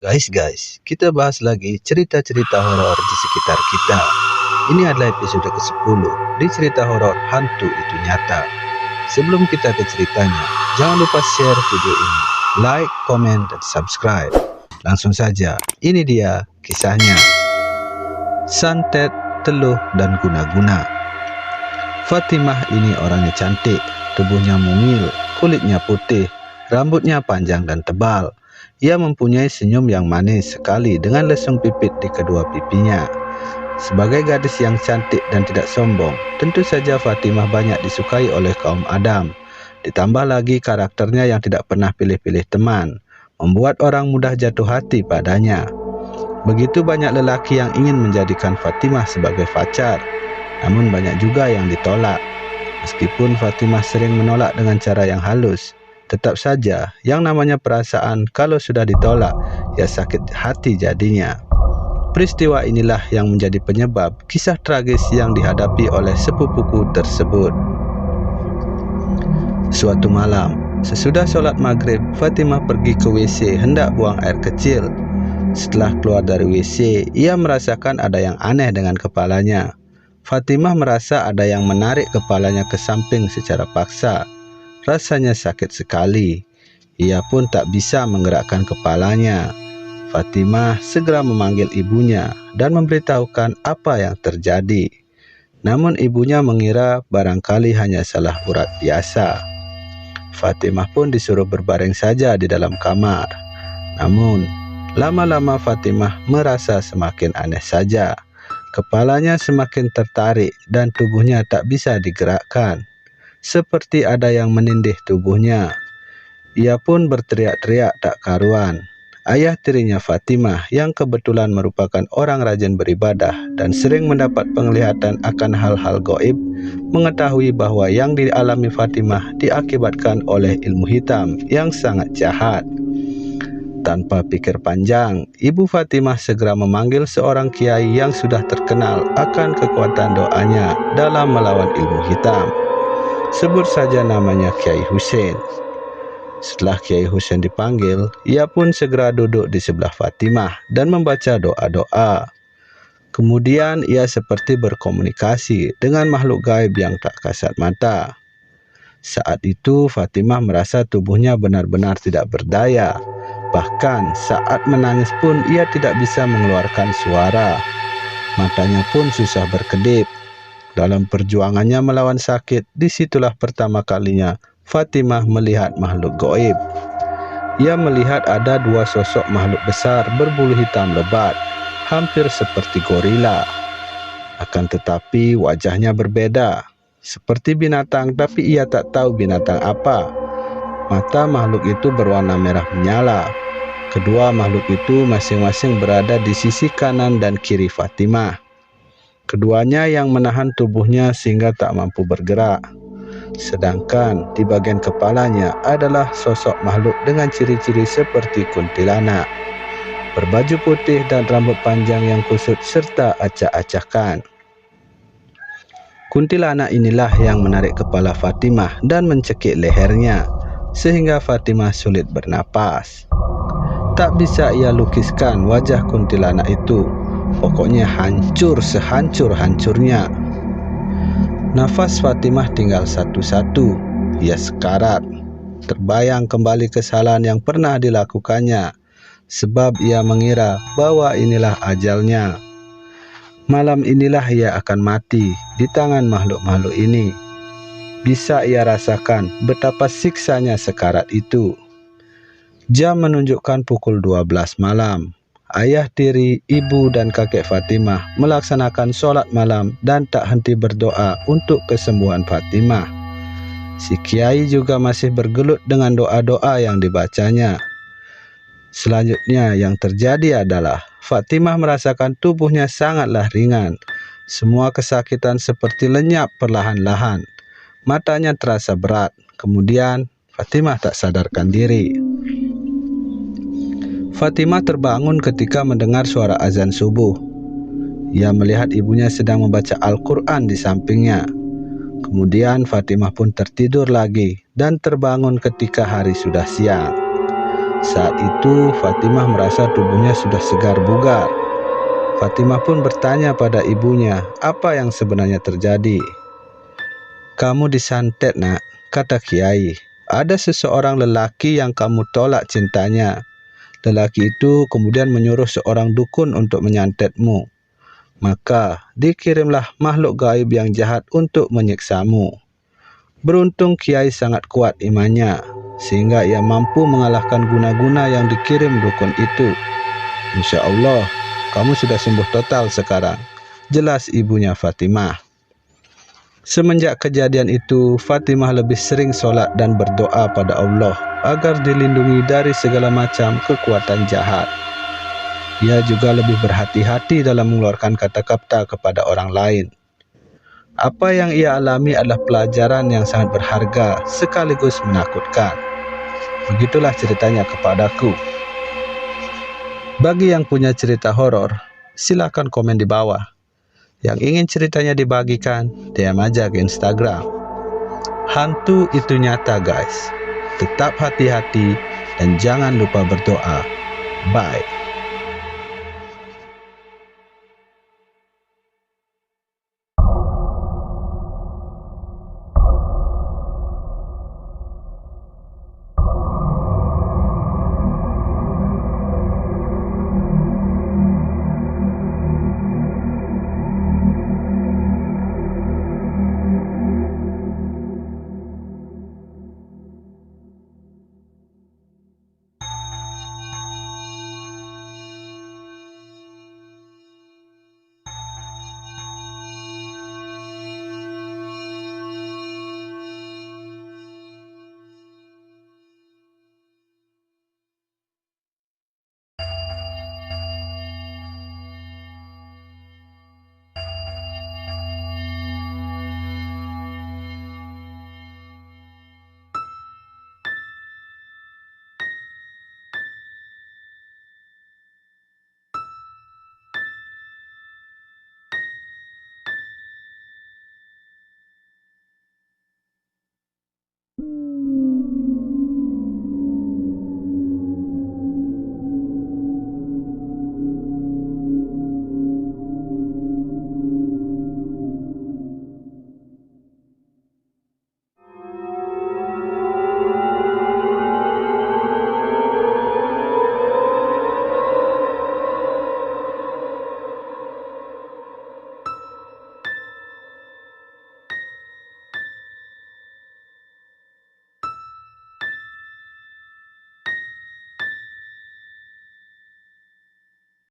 Guys, kita bahas lagi cerita-cerita horor di sekitar kita. Ini adalah episode ke-10 di cerita horor Hantu Itu Nyata. Sebelum kita ke ceritanya, jangan lupa share video ini, like, komen, dan subscribe. Langsung saja, ini dia kisahnya. Santet, Teluh, dan Guna-Guna. Fatimah ini orangnya cantik, tubuhnya mungil, kulitnya putih, rambutnya panjang dan tebal. Ia mempunyai senyum yang manis sekali dengan lesung pipit di kedua pipinya. Sebagai gadis yang cantik dan tidak sombong, tentu saja Fatimah banyak disukai oleh kaum Adam. Ditambah lagi karakternya yang tidak pernah pilih-pilih teman, membuat orang mudah jatuh hati padanya. Begitu banyak lelaki yang ingin menjadikan Fatimah sebagai pacar, namun banyak juga yang ditolak. Meskipun Fatimah sering menolak dengan cara yang halus, tetap saja yang namanya perasaan kalau sudah ditolak, ya sakit hati jadinya. Peristiwa inilah yang menjadi penyebab kisah tragis yang dihadapi oleh sepupuku tersebut. Suatu malam, sesudah sholat maghrib, Fatimah pergi ke WC hendak buang air kecil. Setelah keluar dari WC, ia merasakan ada yang aneh dengan kepalanya. Fatimah merasa ada yang menarik kepalanya ke samping secara paksa. Rasanya sakit sekali. Ia pun tak bisa menggerakkan kepalanya. Fatimah segera memanggil ibunya dan memberitahukan apa yang terjadi. Namun ibunya mengira barangkali hanya salah urat biasa. Fatimah pun disuruh berbaring saja di dalam kamar. Namun lama-lama Fatimah merasa semakin aneh saja. Kepalanya semakin tertarik dan tubuhnya tak bisa digerakkan, seperti ada yang menindih tubuhnya. Ia pun berteriak-teriak tak karuan. Ayah tirinya Fatimah, yang kebetulan merupakan orang rajin beribadah dan sering mendapat penglihatan akan hal-hal gaib, mengetahui bahwa yang dialami Fatimah diakibatkan oleh ilmu hitam yang sangat jahat. Tanpa pikir panjang, ibu Fatimah segera memanggil seorang kiai yang sudah terkenal akan kekuatan doanya dalam melawan ilmu hitam. Sebut saja namanya Kiai Husein. Setelah Kiai Husein dipanggil, ia pun segera duduk di sebelah Fatimah dan membaca doa-doa. Kemudian ia seperti berkomunikasi dengan makhluk gaib yang tak kasat mata. Saat itu Fatimah merasa tubuhnya benar-benar tidak berdaya. Bahkan saat menangis pun ia tidak bisa mengeluarkan suara. Matanya pun susah berkedip. Dalam perjuangannya melawan sakit, disitulah pertama kalinya Fatimah melihat makhluk gaib. Ia melihat ada dua sosok makhluk besar berbulu hitam lebat, hampir seperti gorila. Akan tetapi wajahnya berbeda, seperti binatang, tapi ia tak tahu binatang apa. Mata makhluk itu berwarna merah menyala. Kedua makhluk itu masing-masing berada di sisi kanan dan kiri Fatimah. Keduanya yang menahan tubuhnya sehingga tak mampu bergerak. Sedangkan di bagian kepalanya adalah sosok makhluk dengan ciri-ciri seperti kuntilanak, berbaju putih dan rambut panjang yang kusut serta acak-acakan. Kuntilanak inilah yang menarik kepala Fatimah dan mencekik lehernya, sehingga Fatimah sulit bernapas. Tak bisa ia lukiskan wajah kuntilanak itu. Pokoknya hancur sehancur-hancurnya. Nafas Fatimah tinggal satu-satu. Ia sekarat. Terbayang kembali kesalahan yang pernah dilakukannya, sebab ia mengira bahwa inilah ajalnya. Malam inilah ia akan mati di tangan makhluk-makhluk ini. Bisa ia rasakan betapa siksanya sekarat itu. Jam menunjukkan pukul 12 malam. Ayah tiri, ibu, dan kakek Fatimah melaksanakan sholat malam dan tak henti berdoa untuk kesembuhan Fatimah. Si kiai juga masih bergelut dengan doa-doa yang dibacanya. Selanjutnya yang terjadi adalah Fatimah merasakan tubuhnya sangatlah ringan. Semua kesakitan seperti lenyap perlahan-lahan. Matanya terasa berat. Kemudian Fatimah tak sadarkan diri. Fatimah terbangun ketika mendengar suara azan subuh. Ia melihat ibunya sedang membaca Al-Quran di sampingnya. Kemudian Fatimah pun tertidur lagi dan terbangun ketika hari sudah siang. Saat itu Fatimah merasa tubuhnya sudah segar bugar. Fatimah pun bertanya pada ibunya apa yang sebenarnya terjadi. "Kamu disantet, nak," kata Kiai. "Ada seseorang lelaki yang kamu tolak cintanya. Lelaki itu kemudian menyuruh seorang dukun untuk menyantetmu. Maka dikirimlah makhluk gaib yang jahat untuk menyiksamu. Beruntung Kiai sangat kuat imannya, sehingga ia mampu mengalahkan guna-guna yang dikirim dukun itu. Insya Allah, kamu sudah sembuh total sekarang," jelas ibunya Fatimah. Semenjak kejadian itu, Fatimah lebih sering sholat dan berdoa pada Allah agar dilindungi dari segala macam kekuatan jahat. Ia juga lebih berhati-hati dalam mengeluarkan kata-kata kepada orang lain. Apa yang ia alami adalah pelajaran yang sangat berharga sekaligus menakutkan. Begitulah ceritanya kepadaku. Bagi yang punya cerita horor, silakan komen di bawah. Yang ingin ceritanya dibagikan, DM aja ke Instagram. Hantu itu nyata, guys. Tetap hati-hati dan jangan lupa berdoa. Bye.